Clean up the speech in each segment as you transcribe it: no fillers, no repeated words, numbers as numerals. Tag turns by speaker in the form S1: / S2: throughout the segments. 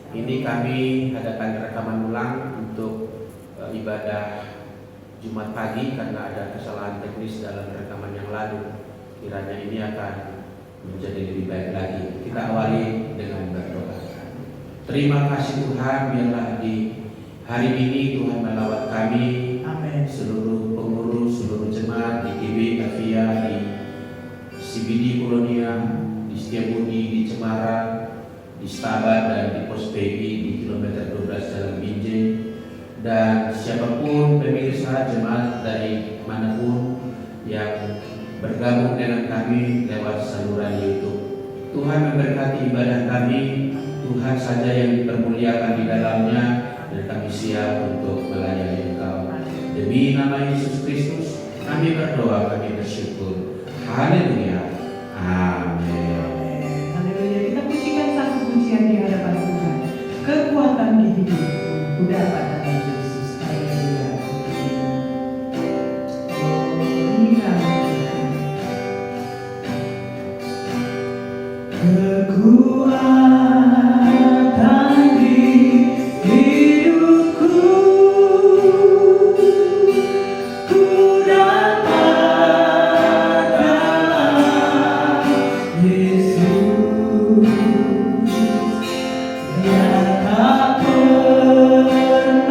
S1: Ini kami adakan rekaman ulang untuk ibadah Jumat pagi karena ada kesalahan teknis dalam rekaman yang lalu. Kiranya ini akan menjadi lebih baik lagi. Kita awali dengan berdoa. Terima kasih Tuhan, biarlah di hari ini Tuhan melawat kami.
S2: Amin.
S1: Seluruh pengurus, seluruh jemaat di GB, Avia, di CBD Kolonia, di Setiabudi, di Cemara, di Stabat dan di Pos PB di kilometer 12 Jalan Binjai, dan siapapun pemirsa jemaat dari manapun yang bergabung dengan kami lewat saluran YouTube. Tuhan memberkati ibadah kami, Tuhan saja yang dipermuliakan di dalamnya, dan kami siap untuk melayani Engkau. Demi nama Yesus Kristus kami berdoa, kami bersyukur. Haleluya. Amin.
S2: Haleluya. Kita pujikan satu pujian di hadapan Tuhan. Kekuatan di hidupku udah pada Yesus. Haleluya. Kekuatan di hidupku ku dapat dalam Yesus yang tak pernah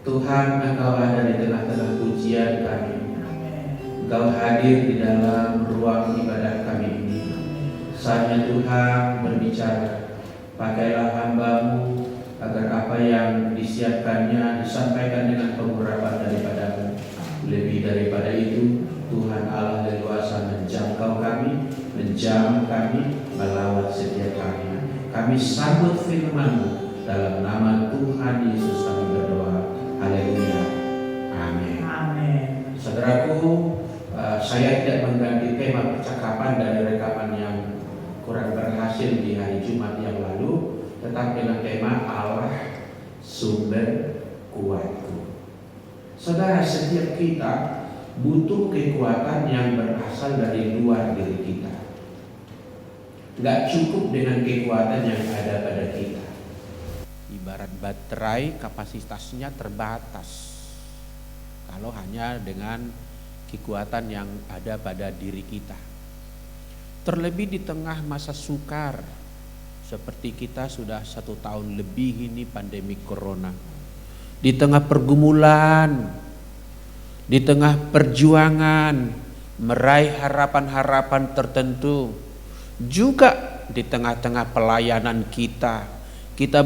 S1: Tuhan, Engkau ada di tengah-tengah pujian kami. Engkau hadir di dalam ruang ibadah kami ini. Saatnya Tuhan berbicara. Pakailah hamba-Mu agar apa yang disiapkannya disampaikan dengan pengurapan daripada-Mu. Lebih daripada itu, Tuhan Allah leluasa menjangkau kami, menjamah kami, melawat setiap kami. Kami sambut firman-Mu. Dalam nama Tuhan Yesus kami berdoa. Haleluya. Amin.
S2: Amin.
S1: Saudaraku, saya tidak mengganti tema percakapan dari rekaman yang kurang berhasil di hari Jumat yang lalu, tetap dengan tema Allah sumber kuatku. Saudara, setiap kita butuh kekuatan yang berasal dari luar diri kita. Gak cukup dengan kekuatan yang ada pada kita. Ibarat baterai, kapasitasnya terbatas kalau hanya dengan kekuatan yang ada pada diri kita. Terlebih di tengah masa sukar seperti kita sudah 1 tahun lebih ini pandemi corona, di tengah pergumulan, di tengah perjuangan meraih harapan-harapan tertentu, juga di tengah-tengah pelayanan kita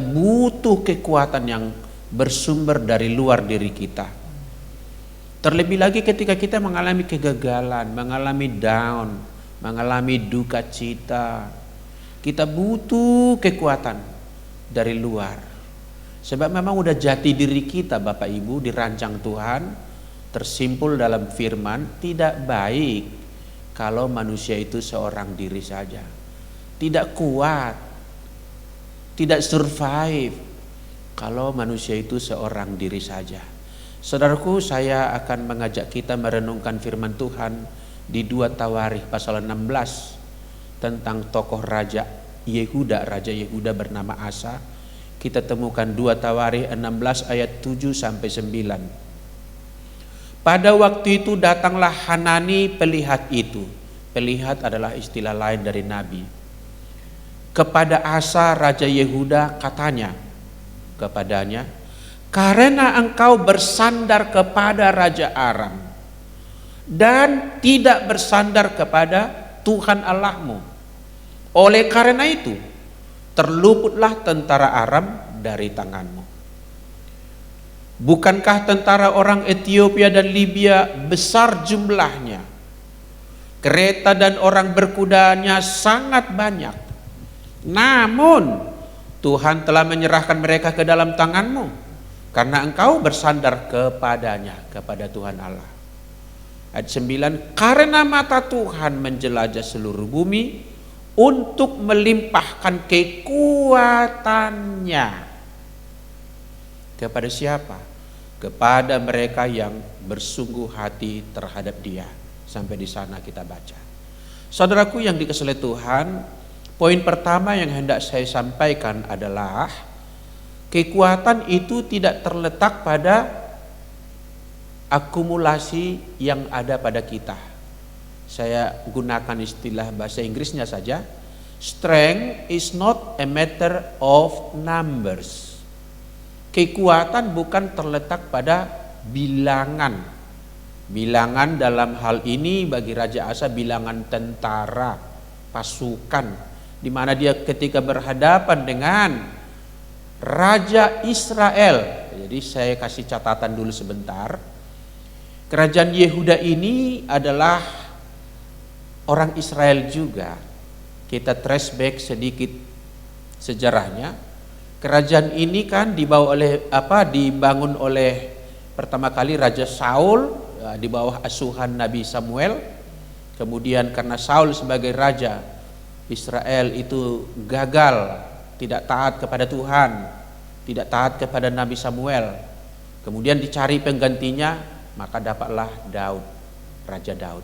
S1: butuh kekuatan yang bersumber dari luar diri kita. Terlebih lagi ketika kita mengalami kegagalan, mengalami down, mengalami duka cita, kita butuh kekuatan dari luar. Sebab memang udah jati diri kita, Bapak Ibu, dirancang Tuhan, tersimpul dalam firman, tidak baik kalau manusia itu seorang diri saja. Tidak kuat, tidak survive kalau manusia itu seorang diri saja. Saudaraku, saya akan mengajak kita merenungkan firman Tuhan di 2 Tawarikh pasal 16 tentang tokoh Raja Yehuda bernama Asa. Kita temukan 2 Tawarikh 16 ayat 7 sampai 9. Pada waktu itu datanglah Hanani pelihat itu. Pelihat adalah istilah lain dari nabi. Kepada Asa Raja Yehuda katanya kepadanya, karena engkau bersandar kepada Raja Aram dan tidak bersandar kepada Tuhan Allahmu, oleh karena itu terluputlah tentara Aram dari tanganmu. Bukankah tentara orang Ethiopia dan Libya besar jumlahnya, kereta dan orang berkudanya sangat banyak, namun Tuhan telah menyerahkan mereka ke dalam tanganmu karena engkau bersandar kepadanya, kepada Tuhan Allah. Ayat 9, karena mata Tuhan menjelajah seluruh bumi untuk melimpahkan kekuatannya. Kepada siapa? Kepada mereka yang bersungguh hati terhadap Dia. Sampai di sana kita baca. Saudaraku yang dikasihi Tuhan, poin pertama yang hendak saya sampaikan adalah kekuatan itu tidak terletak pada akumulasi yang ada pada kita. Saya gunakan istilah bahasa Inggrisnya saja. Strength is not a matter of numbers. Kekuatan bukan terletak pada bilangan. Bilangan dalam hal ini bagi Raja Asa bilangan tentara, pasukan, di mana dia ketika berhadapan dengan Raja Israel. Jadi saya kasih catatan dulu sebentar. Kerajaan Yehuda ini adalah orang Israel juga. Kita trace back sedikit sejarahnya. Kerajaan ini kan dibangun oleh pertama kali Raja Saul di bawah asuhan Nabi Samuel. Kemudian karena Saul sebagai raja, Israel itu gagal, tidak taat kepada Tuhan, tidak taat kepada Nabi Samuel. Kemudian dicari penggantinya, maka dapatlah Daud, Raja Daud.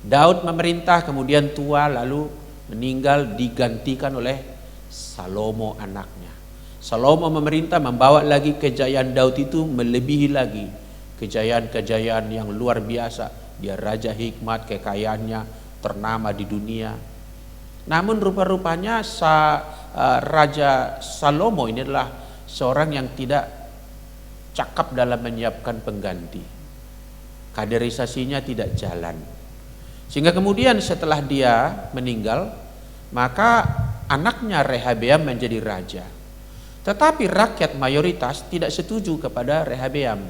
S1: Daud memerintah, kemudian tua, lalu meninggal, digantikan oleh Salomo anaknya. Salomo memerintah, membawa lagi kejayaan Daud itu melebihi lagi kejayaan-kejayaan yang luar biasa. Dia raja hikmat, kekayaannya ternama di dunia. Namun rupa-rupanya Raja Salomo ini adalah seorang yang tidak cakap dalam menyiapkan pengganti. Kaderisasinya tidak jalan. Sehingga kemudian setelah dia meninggal, maka anaknya Rehabeam menjadi raja. Tetapi rakyat mayoritas tidak setuju kepada Rehabeam,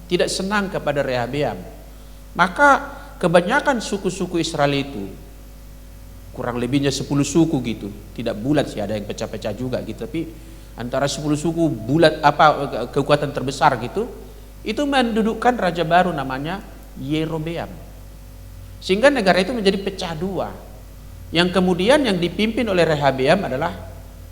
S1: tidak senang kepada Rehabeam. Maka kebanyakan suku-suku Israel itu, kurang lebihnya 10 suku gitu, tidak bulat sih, ada yang pecah-pecah juga gitu, tapi antara 10 suku bulat kekuatan terbesar gitu, itu mendudukkan raja baru namanya Yerobeam. Sehingga negara itu menjadi pecah dua. Yang kemudian yang dipimpin oleh Rehabeam adalah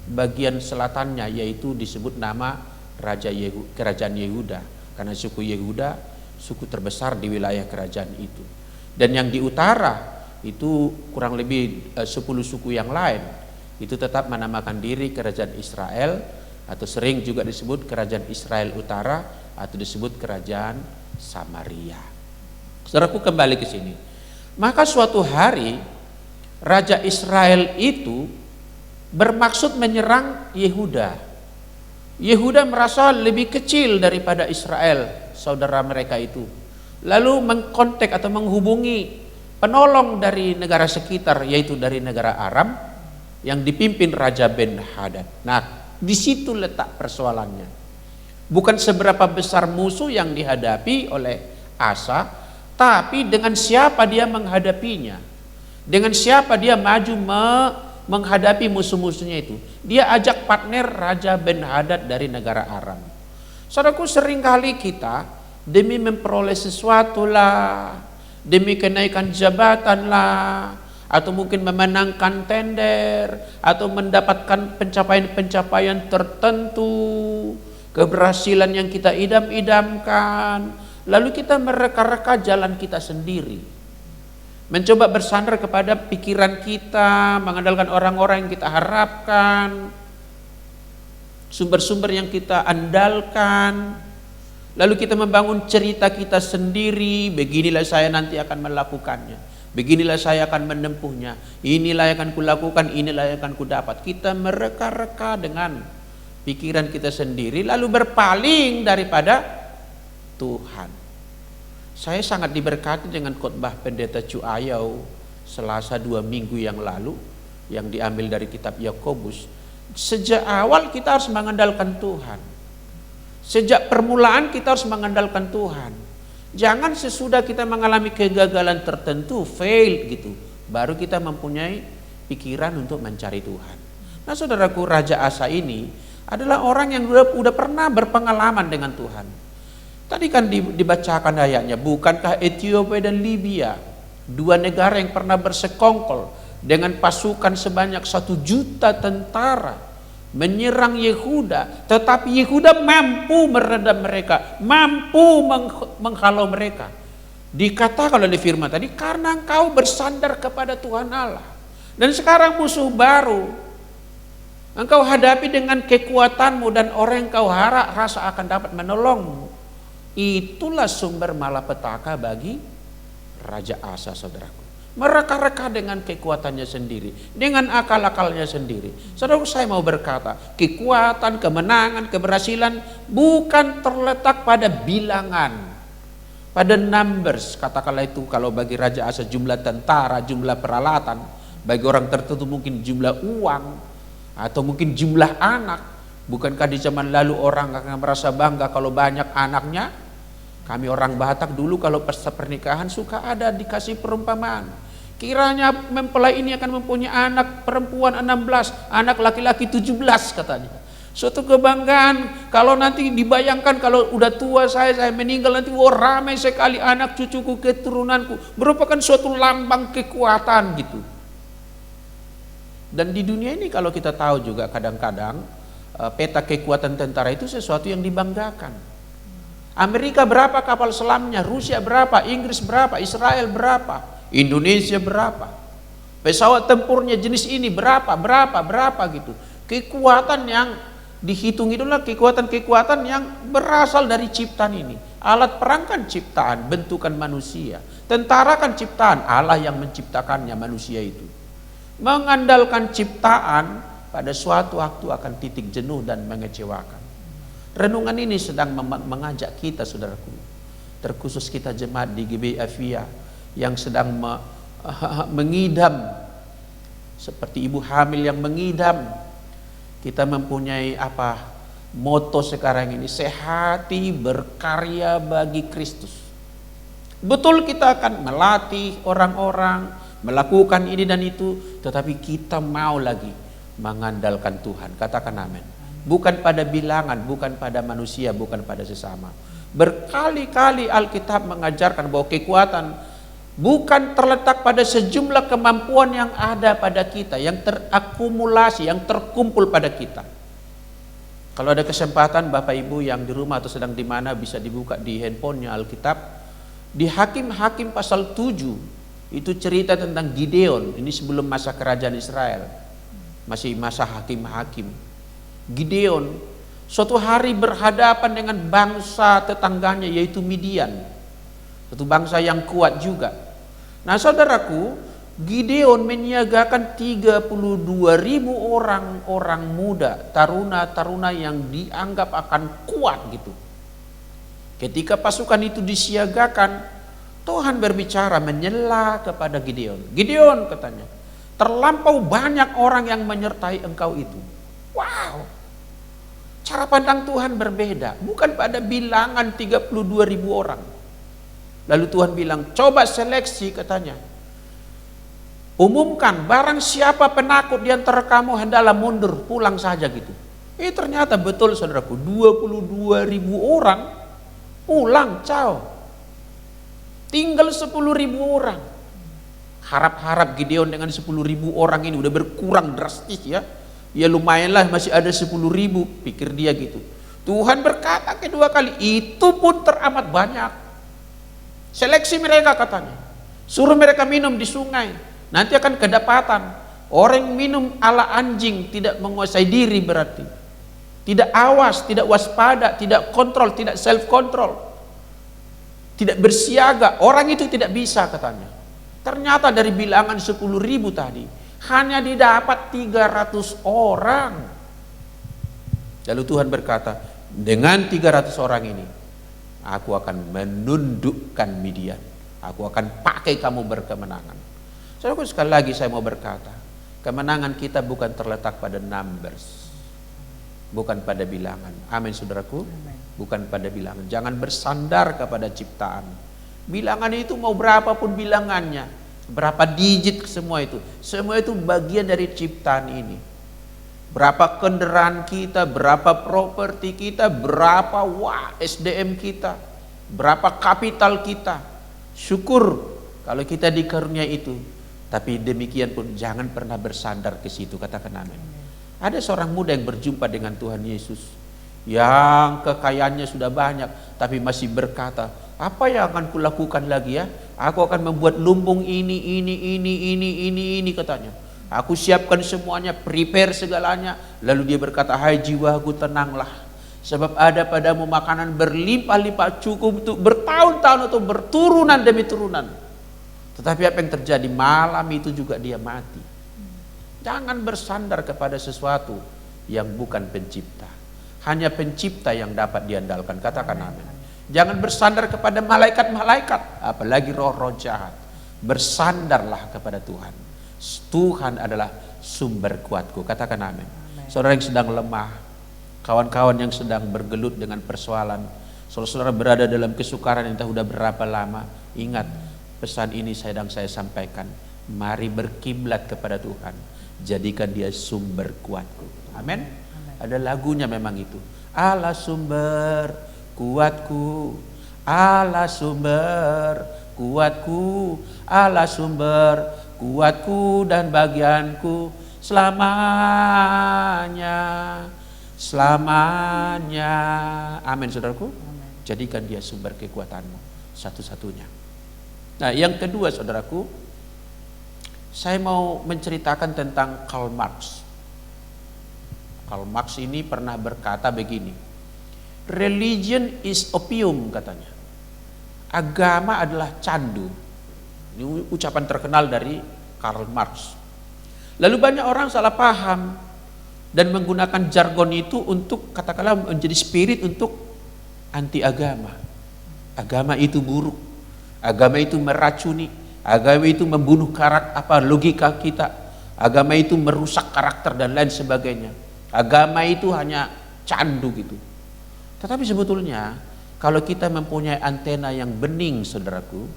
S1: bagian selatannya, yaitu disebut nama kerajaan Yehuda, karena suku Yehuda suku terbesar di wilayah kerajaan itu. Dan yang di utara itu kurang lebih 10 suku yang lain itu tetap menamakan diri kerajaan Israel, atau sering juga disebut kerajaan Israel Utara, atau disebut kerajaan Samaria. Saudaraku, kembali ke sini. Maka suatu hari raja Israel itu bermaksud menyerang Yehuda. Yehuda merasa lebih kecil daripada Israel, saudara mereka itu. Lalu mengkontak atau menghubungi penolong dari negara sekitar, yaitu dari negara Aram yang dipimpin Raja Ben-Hadad. Nah, di situ letak persoalannya. Bukan seberapa besar musuh yang dihadapi oleh Asa, tapi dengan siapa dia menghadapinya. Dengan siapa dia maju menghadapi musuh-musuhnya itu. Dia ajak partner Raja Ben-Hadad dari negara Aram. Saudaraku, seringkali kita demi memperoleh sesuatu lah, demi kenaikan jabatan lah, atau mungkin memenangkan tender, atau mendapatkan pencapaian-pencapaian tertentu, keberhasilan yang kita idam-idamkan, lalu kita mereka-reka jalan kita sendiri, mencoba bersandar kepada pikiran kita, mengandalkan orang-orang yang kita harapkan, sumber-sumber yang kita andalkan. Lalu kita membangun cerita kita sendiri, beginilah saya nanti akan melakukannya, beginilah saya akan menempuhnya, inilah yang akan kulakukan, inilah yang akan kudapat. Kita mereka-reka dengan pikiran kita sendiri, lalu berpaling daripada Tuhan. Saya sangat diberkati dengan khotbah Pendeta Cu Ayau Selasa 2 minggu yang lalu, yang diambil dari kitab Yakobus. Sejak awal kita harus mengandalkan Tuhan. Sejak permulaan kita harus mengandalkan Tuhan. Jangan sesudah kita mengalami kegagalan tertentu, fail gitu, baru kita mempunyai pikiran untuk mencari Tuhan. Nah, saudaraku, Raja Asa ini adalah orang yang sudah pernah berpengalaman dengan Tuhan. Tadi kan dibacakan ayatnya, bukankah Ethiopia dan Libya, dua negara yang pernah bersekongkol dengan pasukan sebanyak 1 juta tentara menyerang Yehuda, tetapi Yehuda mampu meredam mereka, mampu menghalau mereka. Dikatakan oleh firman tadi, karena engkau bersandar kepada Tuhan Allah. Dan sekarang musuh baru engkau hadapi dengan kekuatanmu, dan orang yang kau harap rasa akan dapat menolongmu. Itulah sumber malapetaka bagi Raja Asa, saudaraku. Mereka-reka dengan kekuatannya sendiri, dengan akal-akalnya sendiri. Saudara, saya mau berkata, kekuatan, kemenangan, keberhasilan bukan terletak pada bilangan, pada numbers. Katakanlah itu kalau bagi Raja Asa jumlah tentara, jumlah peralatan, bagi orang tertentu mungkin jumlah uang, atau mungkin jumlah anak. Bukankah di zaman lalu orang akan merasa bangga kalau banyak anaknya? Kami orang Batak dulu kalau pesta pernikahan suka ada dikasih perumpamaan. Kiranya mempelai ini akan mempunyai anak perempuan 16, anak laki-laki 17 katanya. Suatu kebanggaan kalau nanti dibayangkan kalau udah tua saya meninggal nanti, ramai sekali anak cucuku, keturunanku. Merupakan suatu lambang kekuatan gitu. Dan di dunia ini kalau kita tahu juga kadang-kadang peta kekuatan tentara itu sesuatu yang dibanggakan. Amerika berapa kapal selamnya, Rusia berapa, Inggris berapa, Israel berapa, Indonesia berapa, pesawat tempurnya jenis ini berapa gitu. Kekuatan yang dihitung itulah kekuatan-kekuatan yang berasal dari ciptaan ini. Alat perang kan ciptaan, bentukan manusia. Tentara kan ciptaan, Allah yang menciptakannya manusia itu. Mengandalkan ciptaan pada suatu waktu akan titik jenuh dan mengecewakan. Renungan ini sedang mengajak kita, saudaraku, terkhusus kita jemaat di GBI Afia yang sedang mengidam, seperti ibu hamil yang mengidam. Kita mempunyai moto sekarang ini, sehati berkarya bagi Kristus. Betul, kita akan melatih orang-orang melakukan ini dan itu, tetapi kita mau lagi mengandalkan Tuhan. Katakan amin. Bukan pada bilangan, bukan pada manusia, bukan pada sesama. Berkali-kali Alkitab mengajarkan bahwa kekuatan bukan terletak pada sejumlah kemampuan yang ada pada kita, yang terakumulasi, yang terkumpul pada kita. Kalau ada kesempatan Bapak Ibu yang di rumah atau sedang di mana, bisa dibuka di handphonenya Alkitab. Di Hakim-Hakim pasal 7 itu cerita tentang Gideon. Ini sebelum masa kerajaan Israel, masih masa hakim-hakim. Gideon suatu hari berhadapan dengan bangsa tetangganya, yaitu Midian, satu bangsa yang kuat juga. Nah saudaraku, Gideon menyiagakan 32.000 orang muda, taruna-taruna yang dianggap akan kuat gitu. Ketika pasukan itu disiagakan, Tuhan berbicara menyela kepada Gideon. Gideon, katanya, terlampau banyak orang yang menyertai engkau itu. Wow, cara pandang Tuhan berbeda. Bukan pada bilangan 32.000 orang. Lalu Tuhan bilang, coba seleksi, katanya. Umumkan, barang siapa penakut di antara kamu hendaklah mundur, pulang saja gitu. Ternyata betul saudaraku, 22.000 orang pulang, ciao. Tinggal 10.000 orang. Harap-harap Gideon dengan 10.000 orang ini udah berkurang drastis ya. Ya lumayanlah masih ada 10.000, pikir dia gitu. Tuhan berkata kedua kali, itu pun teramat banyak. Seleksi mereka, katanya. Suruh mereka minum di sungai. Nanti akan kedapatan. Orang minum ala anjing, tidak menguasai diri berarti. Tidak awas, tidak waspada, tidak kontrol, tidak self control. Tidak bersiaga. Orang itu tidak bisa, katanya. Ternyata dari bilangan 10.000 tadi, hanya didapat 300 orang. Lalu Tuhan berkata, dengan 300 orang ini, aku akan menundukkan Midian. Aku akan pakai kamu berkemenangan. Saudaraku, sekali lagi saya mau berkata, kemenangan kita bukan terletak pada numbers, bukan pada bilangan. Amin saudaraku. Bukan pada bilangan. Jangan bersandar kepada ciptaan. Bilangan itu mau berapapun bilangannya, berapa digit semua itu bagian dari ciptaan ini. Berapa kendaraan kita, berapa properti kita, berapa SDM kita, berapa kapital kita. Syukur kalau kita dikaruniai itu. Tapi demikian pun jangan pernah bersandar ke situ. Katakan amin. Ada seorang muda yang berjumpa dengan Tuhan Yesus, yang kekayaannya sudah banyak, tapi masih berkata, apa yang akan kulakukan lagi ya? Aku akan membuat lumbung ini, katanya. Aku siapkan semuanya, prepare segalanya. Lalu dia berkata, hai jiwaku, tenanglah. Sebab ada padamu makanan berlimpah-limpah, cukup untuk bertahun-tahun atau berturunan demi turunan. Tetapi apa yang terjadi? Malam itu juga dia mati. Jangan bersandar kepada sesuatu yang bukan pencipta. Hanya pencipta yang dapat diandalkan. Katakan amin. Jangan bersandar kepada malaikat-malaikat, apalagi roh-roh jahat. Bersandarlah kepada Tuhan. Tuhan adalah sumber kuatku. Katakan amin. Saudara yang sedang lemah, kawan-kawan yang sedang bergelut dengan persoalan, saudara berada dalam kesukaran yang sudah berapa lama, ingat pesan ini sedang saya sampaikan. Mari berkiblat kepada Tuhan. Jadikan dia sumber kuatku. Amin. Ada lagunya memang itu. Allah sumber kuatku, Allah sumber kuatku, Allah sumber kuatku dan bagianku selamanya, selamanya. Amin saudaraku. Jadikan dia sumber kekuatanmu satu-satunya. Nah yang kedua saudaraku, saya mau menceritakan tentang Karl Marx. Karl Marx ini pernah berkata begini, religion is opium, katanya. Agama adalah candu. Ini ucapan terkenal dari Karl Marx. Lalu banyak orang salah paham dan menggunakan jargon itu untuk katakanlah menjadi spirit untuk anti agama. Agama itu buruk, agama itu meracuni, agama itu membunuh logika kita, agama itu merusak karakter dan lain sebagainya. Agama itu hanya candu gitu. Tetapi sebetulnya kalau kita mempunyai antena yang bening, saudaraku,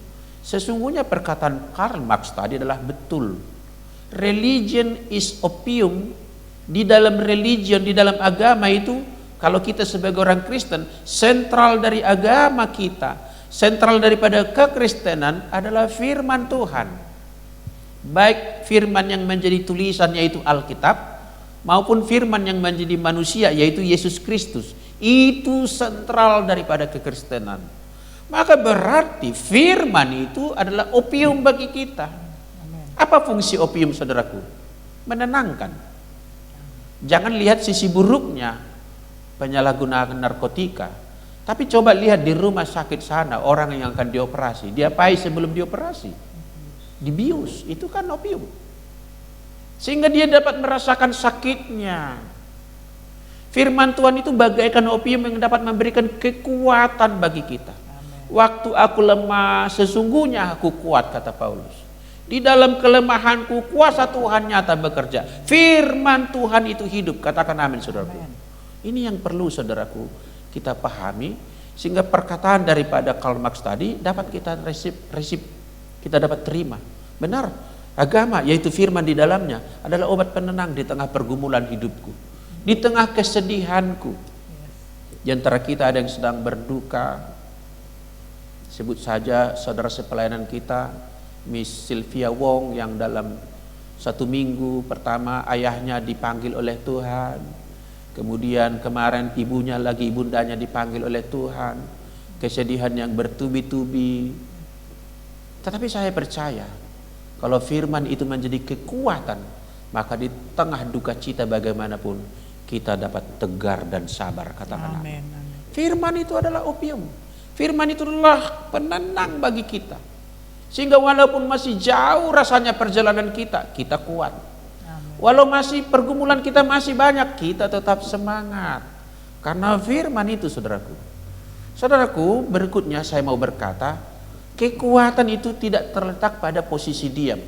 S1: sesungguhnya perkataan Karl Marx tadi adalah betul. Religion is opium. Di dalam religion, di dalam agama itu, kalau kita sebagai orang Kristen, sentral dari agama kita, sentral daripada kekristenan adalah firman Tuhan. Baik firman yang menjadi tulisan yaitu Alkitab, maupun firman yang menjadi manusia yaitu Yesus Kristus. Itu sentral daripada kekristenan. Maka berarti firman itu adalah opium bagi kita. Apa fungsi opium, saudaraku? Menenangkan. Jangan lihat sisi buruknya penyalahgunaan narkotika, tapi coba lihat di rumah sakit sana orang yang akan dioperasi, diapain sebelum dioperasi? Dibius, itu kan opium. Sehingga dia dapat merasakan sakitnya. Firman Tuhan itu bagaikan opium yang dapat memberikan kekuatan bagi kita. Waktu aku lemah, sesungguhnya aku kuat, kata Paulus. Di dalam kelemahanku, kuasa Tuhan nyata bekerja. Firman Tuhan itu hidup. Katakan amin, saudaraku. Ini yang perlu, saudaraku, kita pahami. Sehingga perkataan daripada Karl Marx tadi dapat kita resip, kita dapat terima. Benar, agama yaitu firman di dalamnya adalah obat penenang di tengah pergumulan hidupku, di tengah kesedihanku. Di antara kita ada yang sedang berduka. Sebut saja saudara sepelayanan kita, Miss Sylvia Wong, yang dalam 1 minggu pertama ayahnya dipanggil oleh Tuhan. Kemudian kemarin ibundanya dipanggil oleh Tuhan. Kesedihan yang bertubi-tubi. Tetapi saya percaya kalau firman itu menjadi kekuatan, maka di tengah duka cita bagaimanapun kita dapat tegar dan sabar. Katakan amin. Firman itu adalah opium. Firman itu adalah penenang bagi kita. Sehingga walaupun masih jauh rasanya perjalanan kita, kita kuat. Amin. Walau masih pergumulan kita masih banyak, kita tetap semangat. Karena firman itu, saudaraku. Saudaraku, berikutnya saya mau berkata, kekuatan itu tidak terletak pada posisi diam.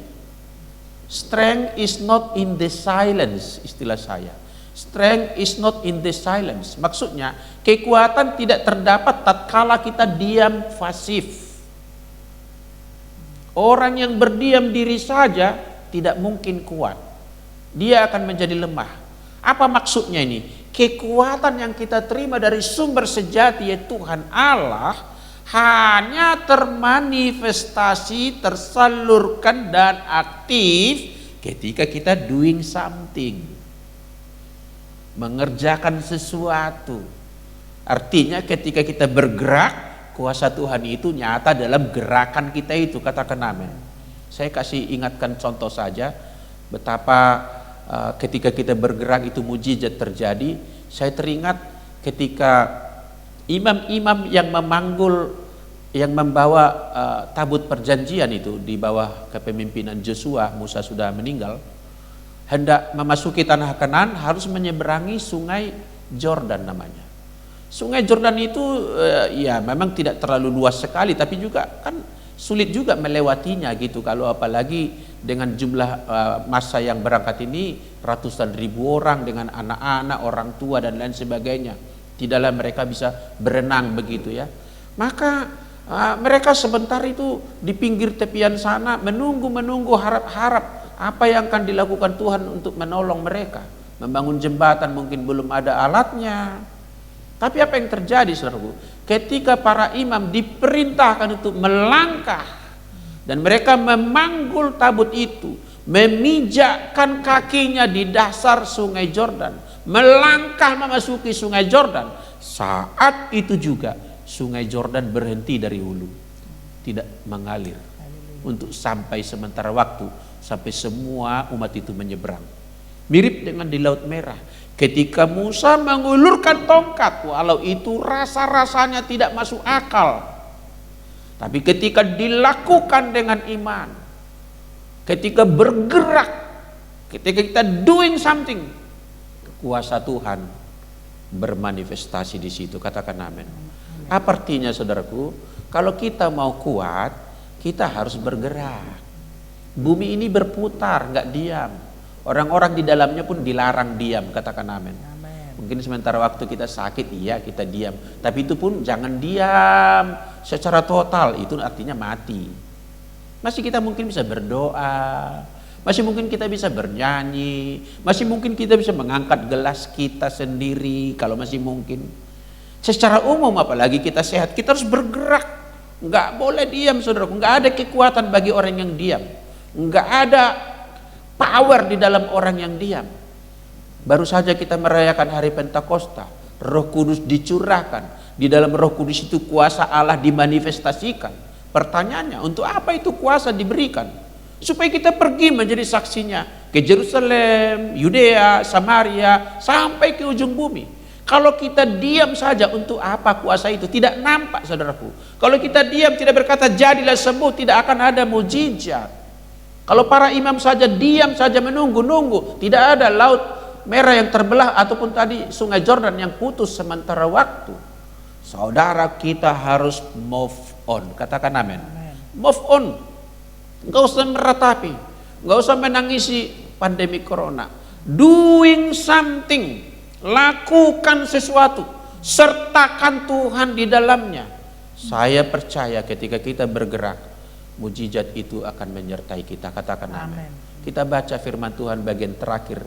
S1: Strength is not in the silence, istilah saya. Strength is not in the silence. Maksudnya, kekuatan tidak terdapat tatkala kita diam pasif. Orang yang berdiam diri saja tidak mungkin kuat. Dia akan menjadi lemah. Apa maksudnya ini? Kekuatan yang kita terima dari sumber sejati yaitu Tuhan Allah hanya termanifestasi, tersalurkan dan aktif ketika kita doing something. Mengerjakan sesuatu. Artinya ketika kita bergerak, kuasa Tuhan itu nyata dalam gerakan kita itu. Katakan amin. Saya kasih ingatkan contoh saja betapa ketika kita bergerak itu mujizat terjadi. Saya teringat ketika imam-imam yang membawa tabut perjanjian itu di bawah kepemimpinan Joshua, Musa sudah meninggal, hendak memasuki tanah Kanaan harus menyeberangi sungai Jordan namanya. Sungai Jordan itu ya memang tidak terlalu luas sekali, tapi juga kan sulit juga melewatinya gitu. Kalau apalagi dengan jumlah massa yang berangkat ini ratusan ribu orang dengan anak-anak, orang tua dan lain sebagainya. Tidaklah mereka bisa berenang begitu ya. Maka mereka sebentar itu di pinggir tepian sana menunggu harap-harap apa yang akan dilakukan Tuhan untuk menolong mereka. Membangun jembatan mungkin belum ada alatnya. Tapi apa yang terjadi, saudaraku? Ketika para imam diperintahkan untuk melangkah dan mereka memanggul tabut itu, memijakkan kakinya di dasar sungai Jordan, melangkah memasuki sungai Jordan, saat itu juga sungai Jordan berhenti dari hulu, tidak mengalir untuk sampai sementara waktu, sampai semua umat itu menyeberang. Mirip dengan di Laut Merah. Ketika Musa mengulurkan tongkat, walau itu rasa-rasanya tidak masuk akal, tapi ketika dilakukan dengan iman, ketika bergerak, ketika kita doing something, kuasa Tuhan bermanifestasi di situ. Katakan amin. Apa artinya saudaraku? Kalau kita mau kuat, kita harus bergerak. Bumi ini berputar, nggak diam. Orang-orang di dalamnya pun dilarang diam. Katakan amin. Mungkin sementara waktu kita sakit, iya kita diam. Tapi itu pun jangan diam secara total. Itu artinya mati. Masih kita mungkin bisa berdoa. Masih mungkin kita bisa bernyanyi. Masih mungkin kita bisa mengangkat gelas kita sendiri. Kalau masih mungkin. Secara umum apalagi kita sehat, kita harus bergerak. Nggak boleh diam saudaraku. Nggak ada kekuatan bagi orang yang diam. Nggak ada power di dalam orang yang diam. Baru saja kita merayakan hari Pentakosta. Roh Kudus dicurahkan. Di dalam Roh Kudus itu kuasa Allah dimanifestasikan. Pertanyaannya, untuk apa itu kuasa diberikan? Supaya kita pergi menjadi saksinya ke Yerusalem, Yudea, Samaria, sampai ke ujung bumi. Kalau kita diam saja, untuk apa kuasa itu? Tidak nampak saudaraku. Kalau kita diam tidak berkata jadilah sembuh, tidak akan ada mujizat. Kalau para imam saja diam saja menunggu-nunggu, tidak ada laut merah yang terbelah ataupun tadi sungai Jordan yang putus sementara waktu. Saudara, kita harus move on. Katakan amin. Move on. Nggak usah meratapi, nggak usah menangisi pandemi corona. Doing something, lakukan sesuatu, sertakan Tuhan di dalamnya. Saya percaya ketika kita bergerak, mujizat itu akan menyertai kita. Katakan amin. Kita baca firman Tuhan bagian terakhir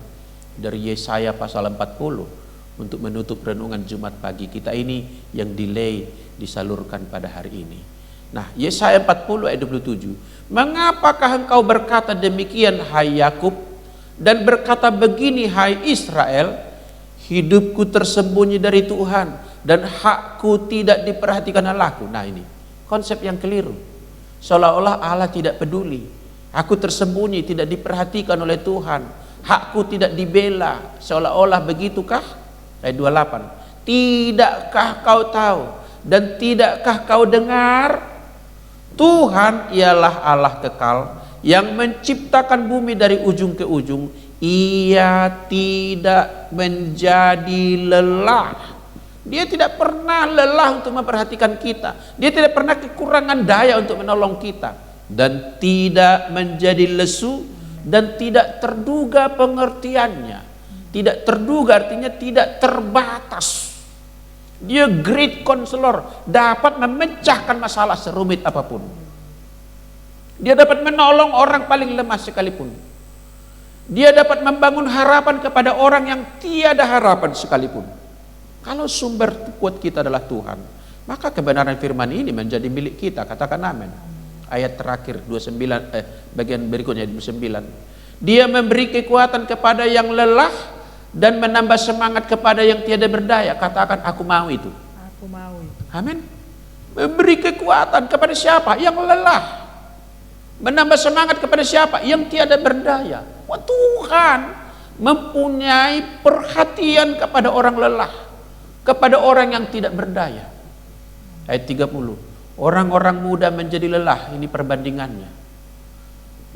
S1: dari Yesaya pasal 40 untuk menutup renungan Jumat pagi kita ini yang delay disalurkan pada hari ini. Nah, Yesaya 40 ayat 27. Mengapakah engkau berkata demikian hai Yakub, dan berkata begini hai Israel, hidupku tersembunyi dari Tuhan dan hakku tidak diperhatikan Allahku. Nah, ini konsep yang keliru. Seolah-olah Allah tidak peduli. Aku tersembunyi, tidak diperhatikan oleh Tuhan. Hakku tidak dibela. Seolah-olah begitukah? Ayat 28. Tidakkah kau tahu dan tidakkah kau dengar? Tuhan ialah Allah kekal yang menciptakan bumi dari ujung ke ujung. Ia tidak menjadi lelah. Dia tidak pernah lelah untuk memperhatikan kita. Dia tidak pernah kekurangan daya untuk menolong kita. Dan tidak menjadi lesu dan tidak terduga pengertiannya. Tidak terduga artinya tidak terbatas. Dia great counselor, dapat memecahkan masalah serumit apapun. Dia dapat menolong orang paling lemah sekalipun. Dia dapat membangun harapan kepada orang yang tiada harapan sekalipun. Kalau sumber kuat kita adalah Tuhan, maka kebenaran firman ini menjadi milik kita. Katakan amin. Ayat terakhir 29, bagian berikutnya 29. Dia memberi kekuatan kepada yang lelah dan menambah semangat kepada yang tiada berdaya. Katakan aku mau itu.
S2: Aku mau itu.
S1: Amin. Memberi kekuatan kepada siapa? Yang lelah. Menambah semangat kepada siapa? Yang tiada berdaya. Wah, Tuhan mempunyai perhatian kepada orang lelah, kepada orang yang tidak berdaya. Ayat 30. Orang-orang muda menjadi lelah. Ini perbandingannya.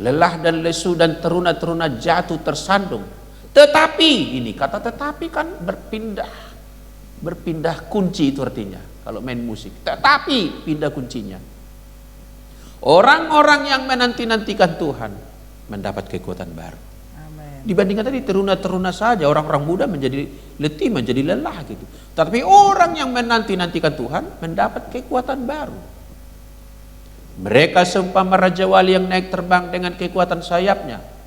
S1: Lelah dan lesu dan teruna-teruna jatuh tersandung. Tetapi, ini kata tetapi kan berpindah kunci itu artinya kalau main musik. Tetapi pindah kuncinya. Orang-orang yang menanti-nantikan Tuhan mendapat kekuatan baru.
S2: Amen.
S1: Dibandingkan tadi teruna-teruna saja, orang-orang muda menjadi letih, menjadi lelah gitu. Tapi orang yang menanti-nantikan Tuhan mendapat kekuatan baru. Mereka seumpama raja wali yang naik terbang dengan kekuatan sayapnya.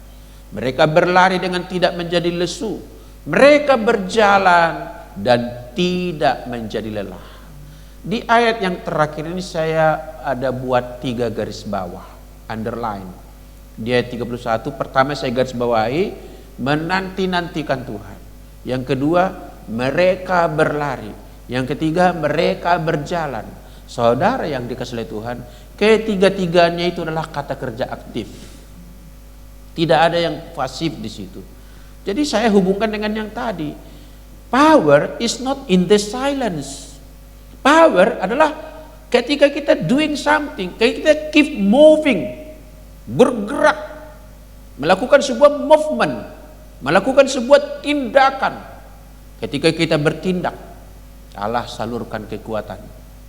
S1: Mereka berlari dengan tidak menjadi lesu. Mereka berjalan dan tidak menjadi lelah. Di ayat yang terakhir ini saya ada buat 3 garis bawah, underline. Di ayat 31, pertama saya garis bawahi, menanti-nantikan Tuhan. Yang kedua, mereka berlari. Yang ketiga, mereka berjalan. Saudara yang dikasihi oleh Tuhan, ketiga-tiganya itu adalah kata kerja aktif. Tidak ada yang pasif di situ. Jadi saya hubungkan dengan yang tadi. Power is not in the silence. Power adalah ketika kita doing something, ketika kita keep moving, bergerak, melakukan sebuah movement, melakukan sebuah tindakan, Ketika kita bertindak, Allah salurkan kekuatan,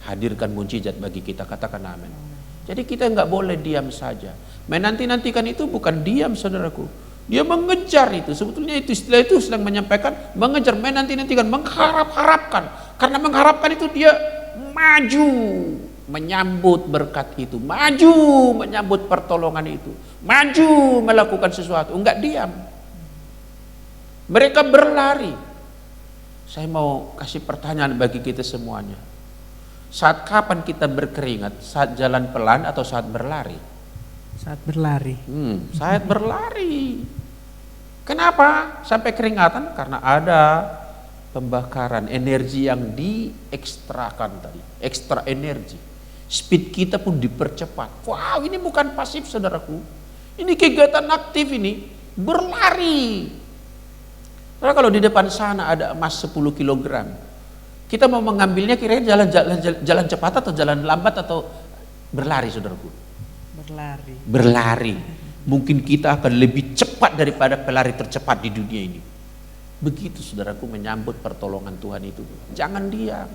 S1: hadirkan mujizat bagi kita. Katakan amin. Jadi kita nggak boleh diam saja. Menanti-nantikan itu bukan diam, saudaraku. Dia mengejar itu. Sebetulnya itu istilah itu sedang menyampaikan mengejar, menanti-nantikan, mengharap-harapkan. Karena mengharapkan itu dia maju menyambut berkat itu, maju menyambut pertolongan itu, maju melakukan sesuatu, enggak diam. Mereka berlari. Saya mau kasih pertanyaan bagi kita semuanya. Saat kapan kita berkeringat? Saat jalan pelan atau saat berlari?
S2: Saat berlari.
S1: Saat berlari. Kenapa sampai keringatan? Karena ada pembakaran energi yang diekstrakan tadi, ekstra energi. Speed kita pun dipercepat. Wow, ini bukan pasif, saudaraku. Ini kegiatan aktif ini, berlari. Karena kalau di depan sana ada emas 10 kg, kita mau mengambilnya kira-kira jalan cepat atau jalan lambat atau berlari, saudaraku? Berlari. Mungkin kita akan lebih cepat daripada pelari tercepat di dunia ini. Begitu, saudaraku, menyambut pertolongan Tuhan itu. Jangan diam.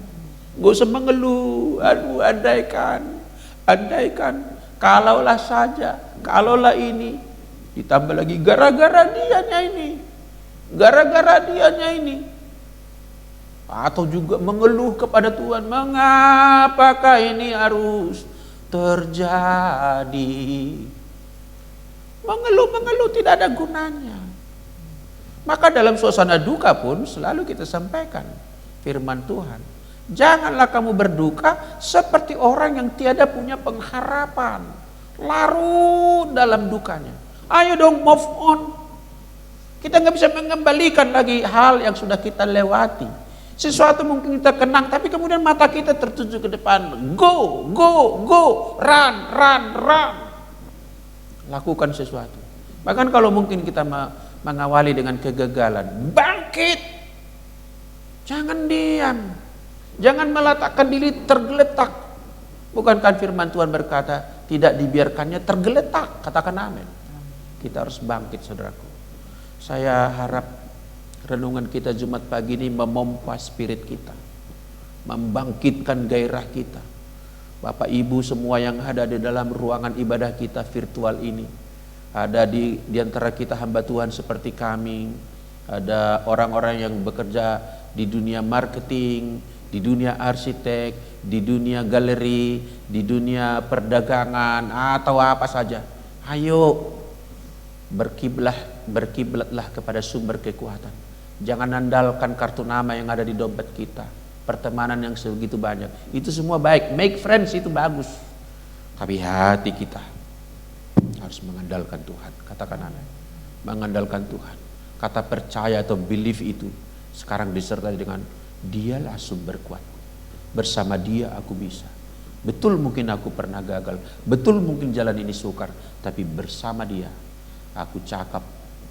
S1: Gak usah mengeluh. Aduh, andaikan. Kalaulah saja. Kalaulah ini. Ditambah lagi gara-gara dianya ini. Atau juga mengeluh kepada Tuhan. Mengapakah ini harus terjadi? Mengeluh tidak ada gunanya. Maka dalam suasana duka pun selalu kita sampaikan firman Tuhan. Janganlah kamu berduka seperti orang yang tiada punya pengharapan, larut dalam dukanya. Ayo dong, move on. Kita nggak bisa mengembalikan lagi hal yang sudah kita lewati. Sesuatu mungkin kita kenang, tapi kemudian mata kita tertuju ke depan. Go, run. Lakukan sesuatu. Bahkan kalau mungkin kita mengawali dengan kegagalan, bangkit. Jangan diam. Jangan meletakkan diri tergeletak. Bukankah firman Tuhan berkata, tidak dibiarkannya tergeletak? Katakan amin. Kita harus bangkit, saudaraku. Saya harap renungan kita Jumat pagi ini memompa spirit kita, membangkitkan gairah kita. Bapak Ibu semua yang ada di dalam ruangan ibadah kita virtual ini, ada di antara kita hamba Tuhan seperti kami, ada orang-orang yang bekerja di dunia marketing, di dunia arsitek, di dunia galeri, di dunia perdagangan atau apa saja. Ayo berkiblatlah kepada sumber kekuatan. Jangan andalkan kartu nama yang ada di dompet kita, pertemanan yang segitu banyak. Itu semua baik, make friends itu bagus. Tapi hati kita harus mengandalkan Tuhan. Katakan amin. Mengandalkan Tuhan. Kata percaya atau believe itu sekarang disertai dengan Dialah sumber kuatku. Bersama Dia aku bisa. Betul mungkin aku pernah gagal, betul mungkin jalan ini sukar, tapi bersama Dia aku cakap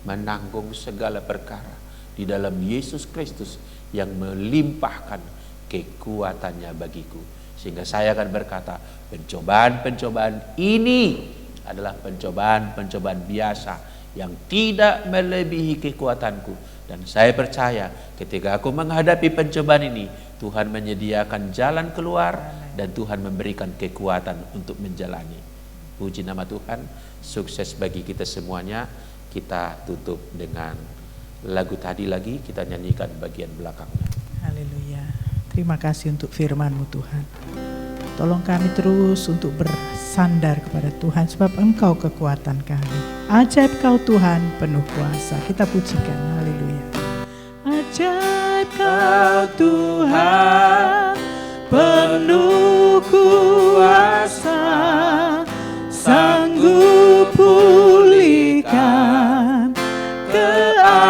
S1: menanggung segala perkara di dalam Yesus Kristus yang melimpahkan kekuatannya bagiku. Sehingga saya akan berkata, pencobaan-pencobaan ini adalah pencobaan-pencobaan biasa yang tidak melebihi kekuatanku. Dan saya percaya ketika aku menghadapi pencobaan ini, Tuhan menyediakan jalan keluar dan Tuhan memberikan kekuatan untuk menjalani. Puji nama Tuhan, sukses bagi kita semuanya. Kita tutup dengan lagu tadi lagi, kita nyanyikan bagian belakangnya.
S2: Haleluya. Terima kasih untuk firman-Mu Tuhan. Tolong kami terus untuk bersandar kepada Tuhan, sebab Engkau kekuatan kami. Ajaib Kau Tuhan penuh kuasa. Kita pujikan. Haleluya. Ajaib Kau Tuhan penuh kuasa, sanggup pulihkan keadaanku.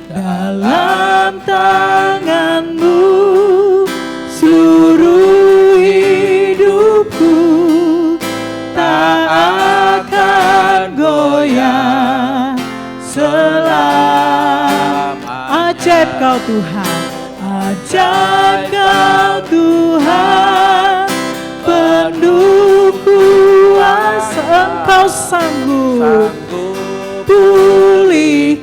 S2: Dalam tangan-Mu seluruh hidupku tak akan goyah selama. Ajaib Kau Tuhan, ajaib Kau Tuhan penuh kuasa, Engkau sanggup pulihkan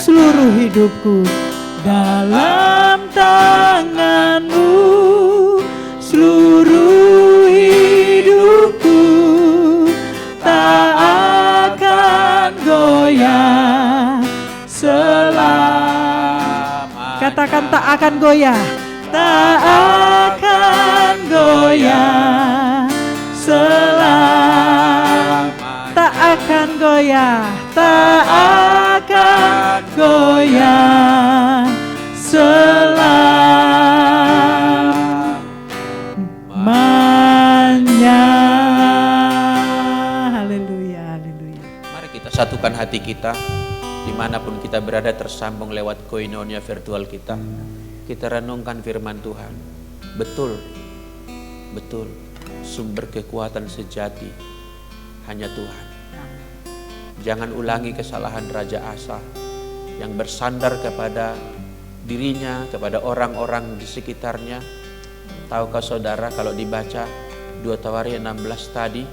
S2: seluruh hidupku dalam tangan-Mu, seluruh hidupku tak akan goyah selama. Katakan tak akan goyah, tak akan goyah selama, tak akan goyah, tak akan goyah selamanya. Haleluya, haleluya.
S1: Mari kita satukan hati kita, dimanapun kita berada tersambung lewat koinonia virtual kita. Kita renungkan firman Tuhan. Betul, betul, sumber kekuatan sejati hanya Tuhan. Jangan ulangi kesalahan Raja Asa yang bersandar kepada dirinya, kepada orang-orang di sekitarnya. Tahukah saudara, kalau dibaca 2 Tawarikh 16 tadi,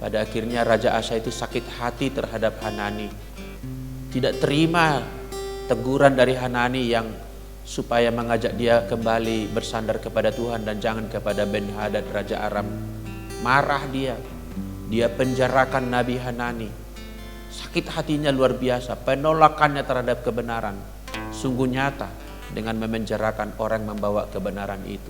S1: pada akhirnya Raja Asa itu sakit hati terhadap Hanani. Tidak terima teguran dari Hanani yang supaya mengajak dia kembali bersandar kepada Tuhan dan jangan kepada Ben-Hadad Raja Aram. Marah dia penjarakan Nabi Hanani. Sakit hatinya luar biasa, penolakannya terhadap kebenaran sungguh nyata dengan memenjarakan orang membawa kebenaran itu.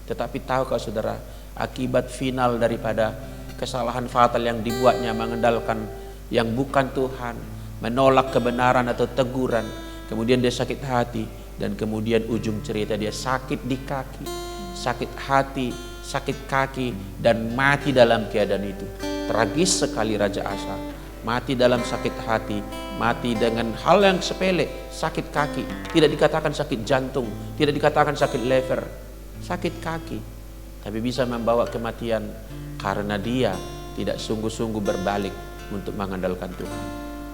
S1: Tetapi tahukah saudara, akibat final daripada kesalahan fatal yang dibuatnya mengandalkan yang bukan Tuhan, menolak kebenaran atau teguran, kemudian dia sakit hati, dan kemudian ujung cerita dia sakit di kaki, sakit hati, sakit kaki, dan mati dalam keadaan itu. Tragis sekali Raja Asa, mati dalam sakit hati, mati dengan hal yang sepele, sakit kaki. Tidak dikatakan sakit jantung, tidak dikatakan sakit lever, sakit kaki. Tapi bisa membawa kematian karena dia tidak sungguh-sungguh berbalik untuk mengandalkan Tuhan.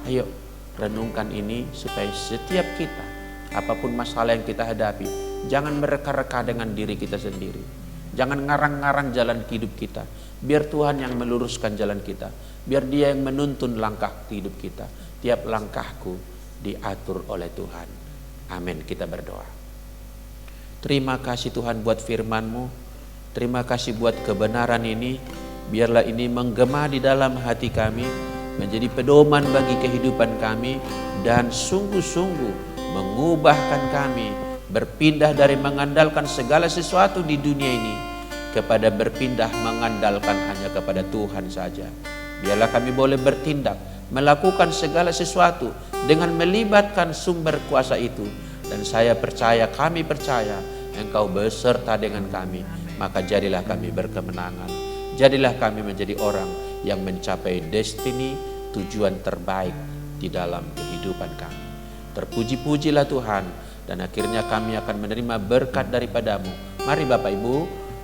S1: Ayo renungkan ini supaya setiap kita, apapun masalah yang kita hadapi, jangan mereka-reka dengan diri kita sendiri. Jangan ngarang-ngarang jalan hidup kita. Biar Tuhan yang meluruskan jalan kita. Biar Dia yang menuntun langkah hidup kita. Tiap langkahku diatur oleh Tuhan. Amin. Kita berdoa. Terima kasih Tuhan buat firman-Mu. Terima kasih buat kebenaran ini. Biarlah ini menggema di dalam hati kami, menjadi pedoman bagi kehidupan kami, dan sungguh-sungguh mengubahkan kami, berpindah dari mengandalkan segala sesuatu di dunia ini kepada berpindah mengandalkan hanya kepada Tuhan saja. Biarlah kami boleh bertindak, melakukan segala sesuatu dengan melibatkan sumber kuasa itu. Dan saya percaya, kami percaya Engkau beserta dengan kami, maka jadilah kami berkemenangan. Jadilah kami menjadi orang yang mencapai destiny, tujuan terbaik di dalam kehidupan kami. Terpuji-pujilah Tuhan, dan akhirnya kami akan menerima berkat daripada-Mu. Mari Bapak Ibu,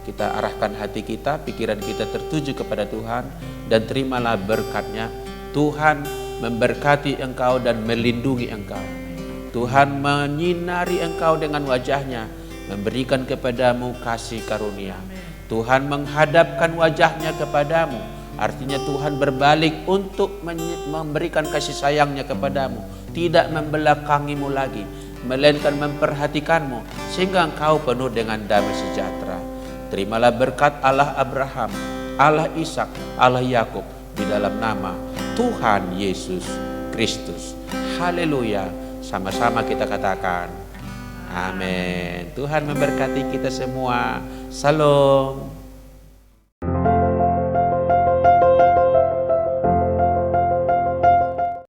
S1: kita arahkan hati kita, pikiran kita tertuju kepada Tuhan, dan terimalah berkat-Nya. Tuhan memberkati engkau dan melindungi engkau. Tuhan menyinari engkau dengan wajah-Nya, memberikan kepadamu kasih karunia. Tuhan menghadapkan wajah-Nya kepadamu, artinya Tuhan berbalik untuk memberikan kasih sayang-Nya kepadamu, tidak membelakangimu lagi, melainkan memperhatikanmu, sehingga engkau penuh dengan damai sejahtera. Terimalah berkat Allah Abraham, Allah Ishak, Allah Yakub, di dalam nama Tuhan Yesus Kristus. Haleluya. Sama-sama kita katakan amin. Tuhan memberkati kita semua. Salam.